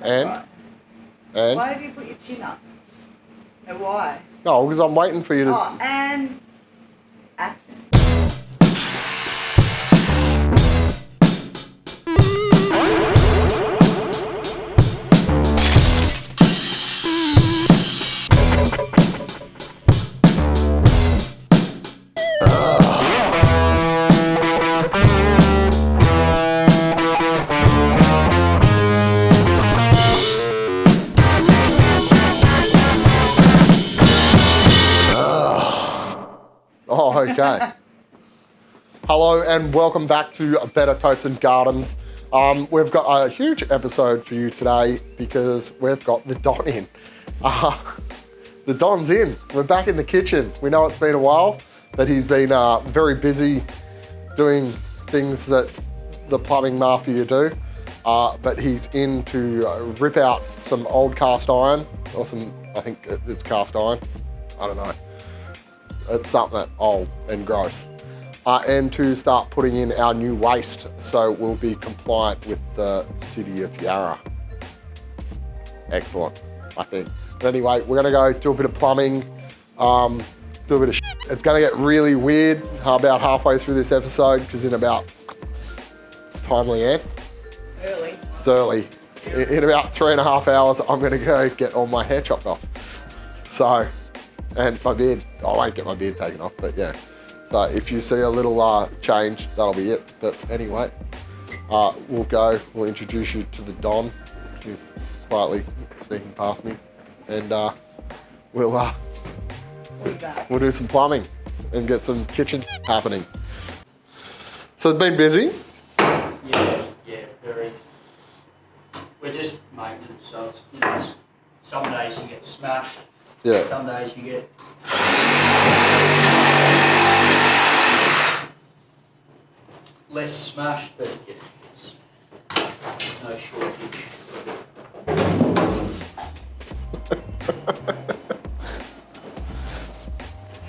And? Right. And? Why have you put your chin up? No, why? No, because I'm waiting for you to... Oh, and action. Oh, okay. Hello and welcome back to Better Totes and Gardens. We've got a huge episode for you today because we've got the Don in. The Don's in. We're back in the kitchen. We know it's been a while, but he's been very busy doing things that the plumbing mafia do. But he's in to rip out some old cast iron, or some, I think it's cast iron. I don't know. It's something that's old and gross. And to start putting in our new waste so we'll be compliant with the city of Yarra. Excellent, I think. But anyway, we're gonna go do a bit of plumbing, do a bit of shit. It's gonna get really weird about halfway through this episode because it's timely, Ann? Early. It's early. In about 3.5 hours, I'm gonna go get all my hair chopped off. So, and my beard, I won't get my beard taken off, but yeah. So if you see a little change, that'll be it. But anyway, we'll introduce you to the Don. He's quietly sneaking past me. And we'll do some plumbing and get some kitchen happening. So it's been busy? Yeah, very. We're just maintenance, so it's, some days you get smashed. Yeah. Some days you get less smashed, but it's no shortage.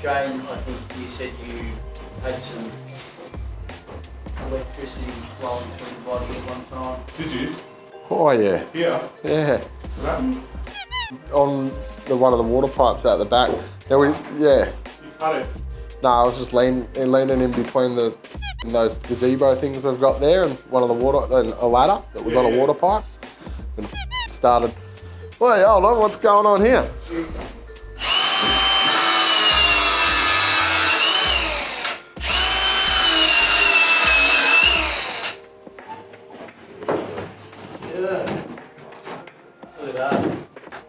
Shane, I think you said you had some electricity flowing through the body at one time. Did you? Oh yeah. Yeah. Yeah. What happened? On one of the water pipes out the back. Now You cut it. No, I was just leaning in between those gazebo things we've got there and one of the water, and a ladder that was on a water pipe, and started. Well, hold on, what's going on here? Look at that.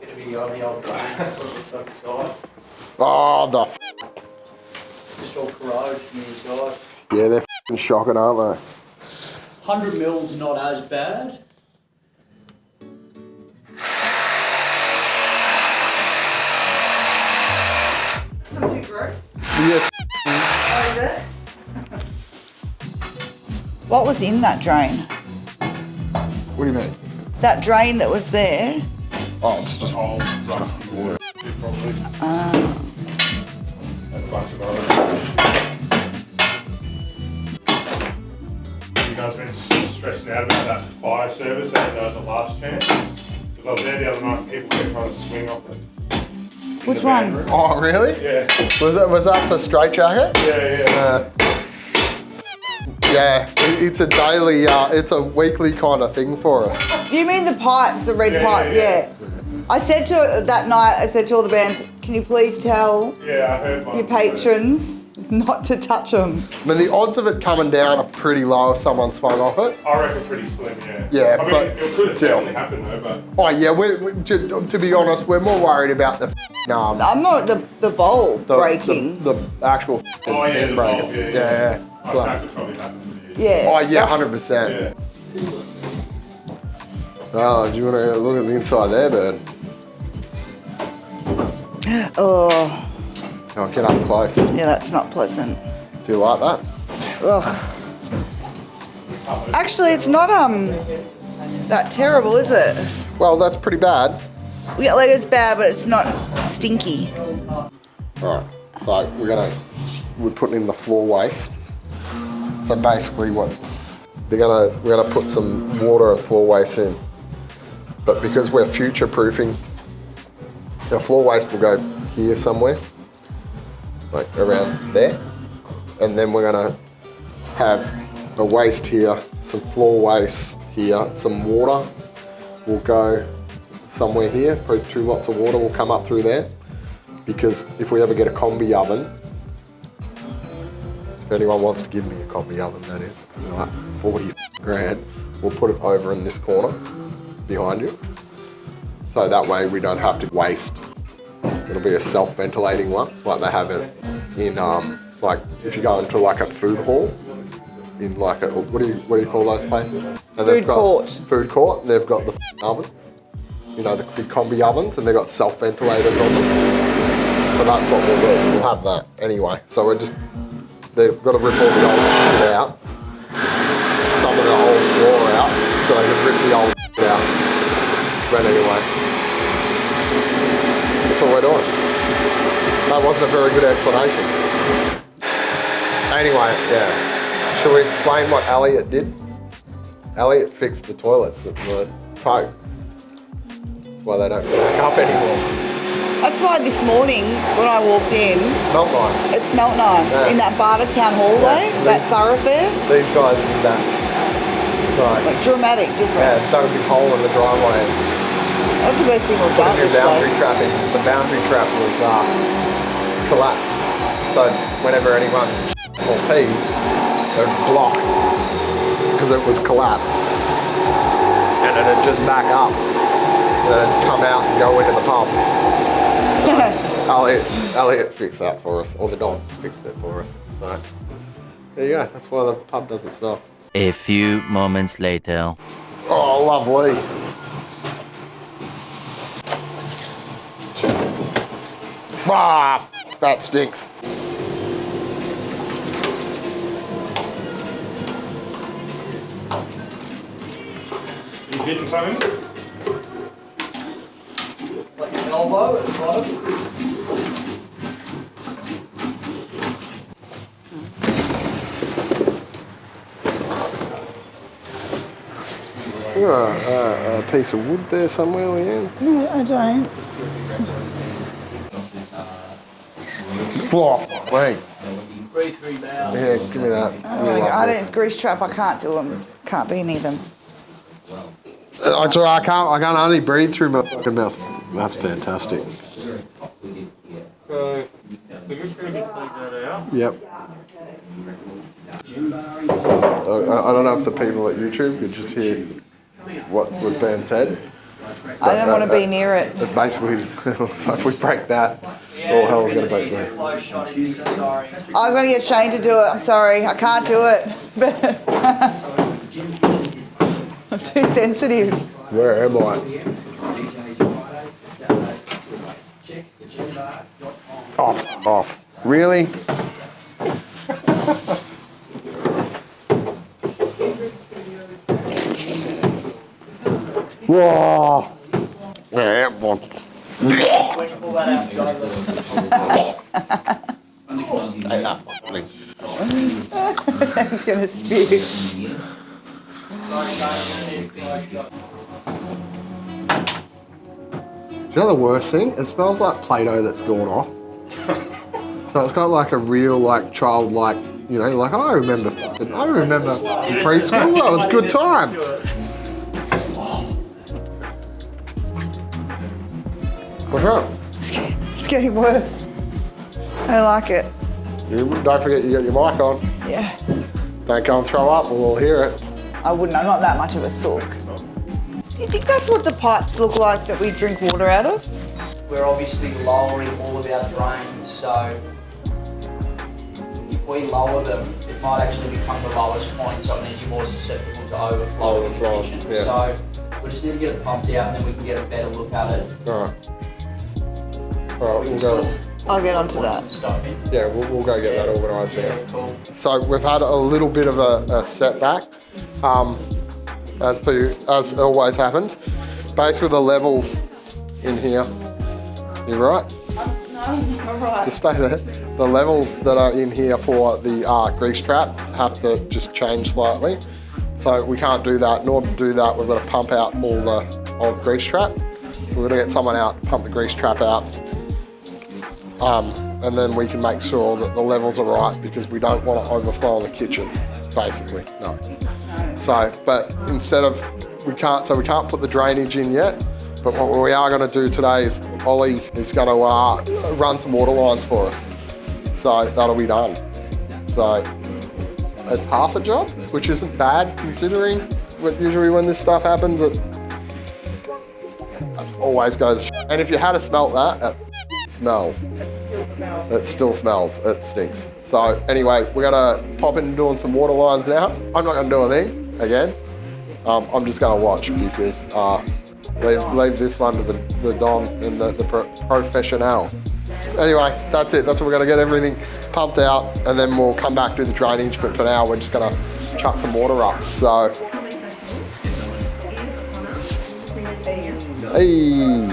Gonna be on the old stuff aside. Oh, Just all corroded from the inside. yeah, they're f***ing shocking, aren't they? 100 mils not as bad. It's not too gross. Yeah. Oh, is it? What was in that drain? What do you mean? That drain that was there? Oh, it's just. Old rusty water. Probably. And a bunch of other. You guys been stressing out about that fire service at the last chance? Because I was there the other night, people kept trying to swing off it. Which one? Room. Oh, really? Yeah. Was that for straight jacket? Yeah. Yeah, it's a daily, it's a weekly kind of thing for us. You mean the pipes, the red pipe? Yeah. I said to all the bands, can you please tell Yeah, I heard one. your patrons not to touch them? I mean, the odds of it coming down are pretty low if someone swung off it. I reckon pretty slim, yeah. Yeah, I mean, but it could have still. definitely happened though, but. Oh yeah, to be honest, we're more worried about the I'm more the bowl breaking. the actual Oh yeah, the break. bulb, yeah. Yeah. Oh, So- that could probably happen to you. Yeah. Oh yeah, that's- 100%. Yeah. Oh, do you want to look at the inside there, bird? Oh, Oh, get up close. Do yeah, that's not pleasant. you like that? Ugh. Actually, it's not that terrible, is it? Well, that's pretty bad. Yeah, like it's bad, but it's not stinky. All right, so we're putting in the floor waste. So basically, we're gonna put some water floor waste in. But because we're future-proofing, the floor waste will go here somewhere, like around there. And then we're gonna have a waste here, some floor waste here, some water will go somewhere here. Probably 2 lots of water will come up through there. Because if we ever get a combi oven, if anyone wants to give me a combi oven, that is, they're like 40 grand, we'll put it over in this corner behind you. So that way we don't have to waste. It'll be a self-ventilating one, like they have it in, like if you go into like a food hall, in like a, what do you call those places? And Food court. Food court, and they've got the ovens, you know, the big combi ovens, and they've got self-ventilators on them. So that's what we'll do, we'll have that anyway. So they've got to rip all the old shit out, some of the old floor out, so they can rip the old shit out. But anyway, that's what we're doing. That wasn't a very good explanation. Anyway, yeah. Shall we explain what Elliot did? Elliot fixed the toilets at the Tote. That's why they don't back up anymore. That's why this morning when I walked in, It smelled nice. it smelt nice Yeah. in that Bartertown hallway, Yeah. that thoroughfare. These guys did that. Right. Like dramatic Yeah, difference. stuck a big hole in the driveway. That's the best thing we've done at Put this new boundary place. trapping. The boundary trap was collapsed. So whenever anyone or pee, it would block because it was collapsed. And then it'd just back up. And then it'd come out and go into the pump. Elliot fixed that for us, or the dog fixed it for us. So there you go. That's why the pub doesn't smell. A few moments later. Oh, lovely. Ah, that stinks. You hitting something? Like an elbow at the bottom. You got a piece of wood there somewhere, Leanne? No, I don't. Oh, wait. 3 now. Yeah, give me that. Oh my God, I don't, it's grease trap. I can't do them. Can't be near them. It's all right, I can't only breathe through my fucking mouth. That's fantastic. So, we're just going to be cleaning that out. Yep. I don't know if the people at YouTube could just hear what was being said. I don't want to be near it. But basically, so if we break that, all hell's going to break there. Close shot of you, sorry. I'm going to get Shane to do it. I'm sorry. I can't do it. I'm too sensitive. Where am I? Off. Really? Whoa. Yeah, When you pull that out, you gotta He's going to spew. You know the worst thing? It smells like Play-Doh that's gone off. So it's got like a real like childlike, you know, like I remember in preschool, that was a good time. What's up? It's getting worse. I like it. Don't forget you got your mic on. Yeah. Don't go and throw up or we'll hear it. I wouldn't. I'm not that much of a sook. Do you think that's what the pipes look like that we drink water out of? We're obviously lowering all of our drains, so if we lower them, it might actually become the lowest point, so it means you're more susceptible to overflow in the kitchen. Yeah. So we just need to get it pumped out and then we can get a better look at it. Alright. Alright, we'll go. I'll get onto Put that. some stuff in. Yeah, we'll go get that organised Yeah, now. cool. So we've had a little bit of a setback, as always happens. Basically the levels in here, you're right? No, I'm right. Just stay there. The levels that are in here for the grease trap have to just change slightly. So we can't do that. In order to do that, we've got to pump out all the old grease trap. So we're gonna get someone out, pump the grease trap out. And then we can make sure that the levels are right because we don't want to overflow the kitchen, basically, no. So, but instead of, we can't put the drainage in yet, but what we are gonna do today is Ollie is gonna run some water lines for us. So that'll be done. So it's half a job, which isn't bad considering usually when this stuff happens, it always goes. And if you had to smell that, it smells. It still smells, it stinks. So anyway, we're gonna pop in doing some water lines now. I'm not gonna do a thing again. I'm just gonna watch because leave this one to the Don and the professional. Anyway, that's it. That's what we're gonna get everything pumped out and then we'll come back to the drainage. But for now, we're just gonna chuck some water up. So, hey.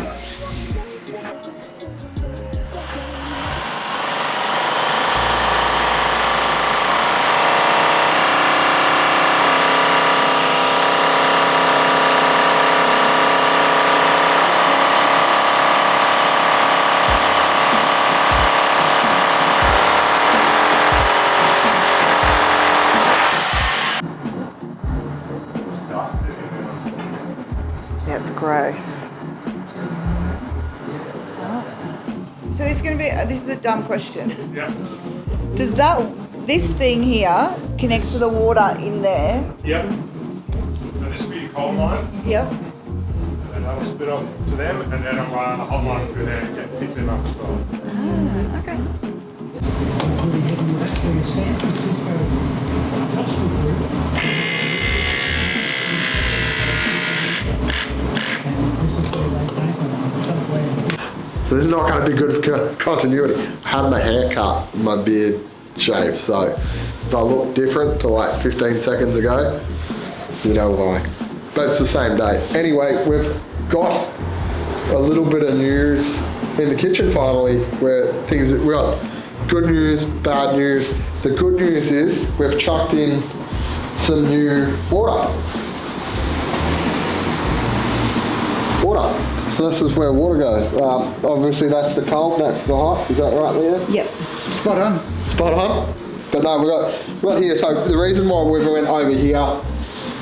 That's gross. So this is a dumb question. Yep. Does this thing here connects to the water in there? Yep. And this will be your coal line, Yep. and that'll spit off to them, and then I'll run a hot line through there and pick them up as well. Ah, okay. So this is not going to be good for continuity. I had my hair cut, my beard shaved, so if I look different to like 15 seconds ago, you know why. But it's the same day. Anyway, we've got a little bit of news in the kitchen finally, where we've got good news, bad news. The good news is we've chucked in some new water. So this is where water goes. Obviously that's the cold, that's the hot. Is that right, Leanne? Yep. Spot on. Spot on. But no, we've got here. So the reason why we went over here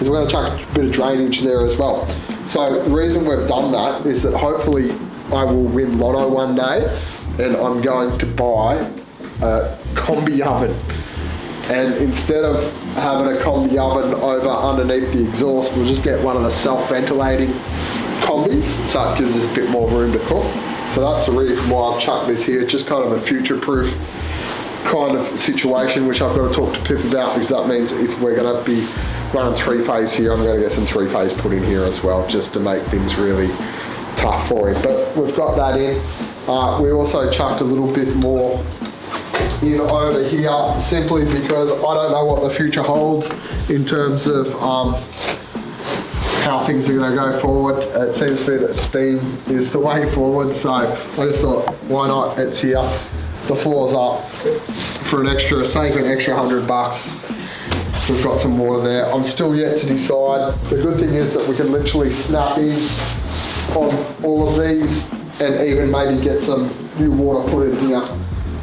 is we're going to chuck a bit of drainage there as well. So the reason we've done that is that hopefully I will win Lotto one day and I'm going to buy a combi oven. And instead of having a combi oven over underneath the exhaust, we'll just get one of the self-ventilating combis, so it gives us a bit more room to cook. So that's the reason why I've chucked this here, just kind of a future-proof kind of situation, which I've got to talk to Pip about, because that means if we're going to be running three-phase here, I'm going to get some three-phase put in here as well, just to make things really tough for him. But we've got that in. We also chucked a little bit more in over here, simply because I don't know what the future holds in terms of how things are going to go forward. It seems to me that steam is the way forward, so I just thought, why not? It's here, the floor's up for an extra, save an extra $100. We've got some water there. I'm still yet to decide. The good thing is that we can literally snap in on all of these and even maybe get some new water put in here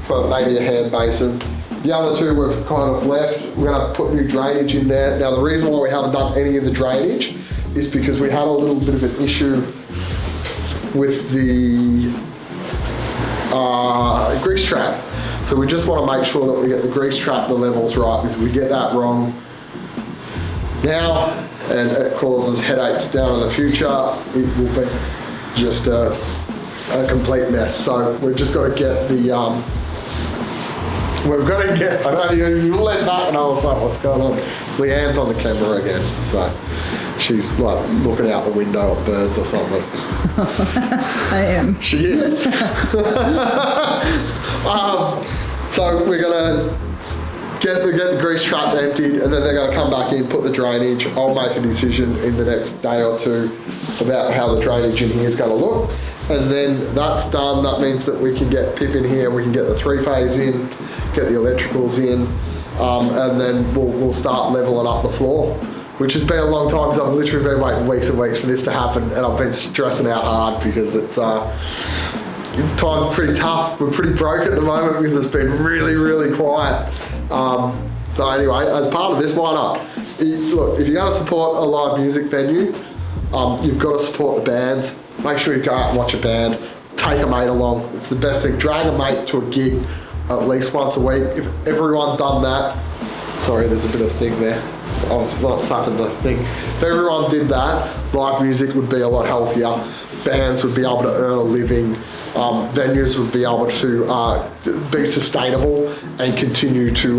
for maybe a hand basin. The other two we've kind of left. We're going to put new drainage in there. Now the reason why we haven't done any of the drainage is because we had a little bit of an issue with the grease trap. So we just want to make sure that we get the grease trap, the levels right, because if we get that wrong now and it causes headaches down in the future, it will be just a complete mess. So we've just got to get the, I know you let back and I was like, what's going on? Leanne's on the camera again, so she's like looking out the window at birds or something. I am. She is. So we're gonna get the grease trap emptied, and then they're gonna come back in, put the drainage. I'll make a decision in the next day or two about how the drainage in here is gonna look. And then that's done. That means that we can get Pip in here, we can get the three-phase in, get the electricals in, and then we'll start leveling up the floor. which has been a long time because I've literally been waiting weeks and weeks for this to happen, and I've been stressing out hard because it's time's pretty tough. We're pretty broke at the moment because it's been really, really quiet. So anyway, as part of this, why not? Look, if you're going to support a live music venue, you've got to support the bands. Make sure you go out and watch a band. Take a mate along. It's the best thing. Drag a mate to a gig at least once a week. If everyone done that, sorry, there's a bit of thing there. I was not sucking the thing. If everyone did that, live music would be a lot healthier. Bands would be able to earn a living. Venues would be able to be sustainable and continue to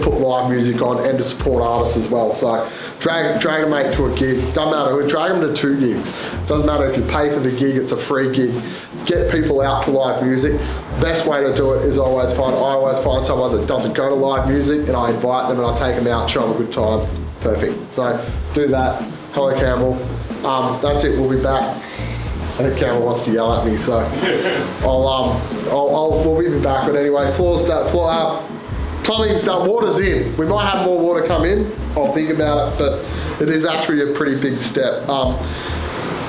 put live music on and to support artists as well. So drag a mate to a gig. Doesn't matter. Drag them to 2 gigs. Doesn't matter if you pay for the gig. It's a free gig. Get people out to live music. Best way to do it is I always find someone that doesn't go to live music, and I invite them and I take them out, show them a good time. Perfect. So do that. Hello, Campbell. That's it. We'll be back. I think Cameron wants to yell at me, so we'll be back. But anyway, plumbing's done, water's in. We might have more water come in. I'll think about it, but it is actually a pretty big step.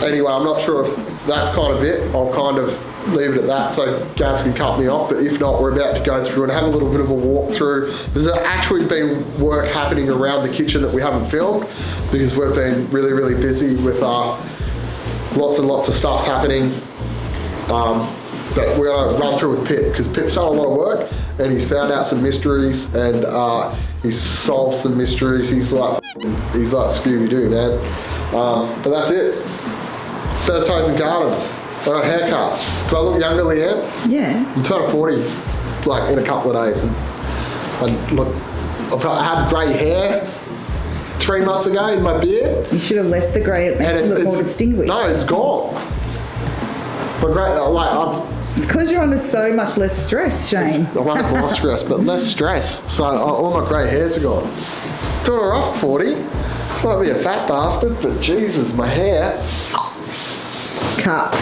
Anyway, I'm not sure if that's kind of it. I'll kind of leave it at that so Gaz can cut me off, but if not, we're about to go through and have a little bit of a walk through. There's actually been work happening around the kitchen that we haven't filmed because we've been really, really busy with lots and lots of stuff's happening. But we're gonna run through with Pip because Pip's done a lot of work and he's found out some mysteries and he's solved some mysteries. He's like Scooby-Doo, man. But that's it. Better Totes and Gardens. I got a haircut. Do I look younger, Leanne? Yeah. I'm turning 40 like in a couple of days, and look, I had grey hair 3 months ago in my beard. You should have left the grey. It makes it look more distinguished. No, it's gone. My grey, it's because you're under so much less stress, Shane. I'm under more stress, but less stress. So all my grey hairs are gone. Doing all right for 40. Might be a fat bastard, but Jesus, my hair. Cut.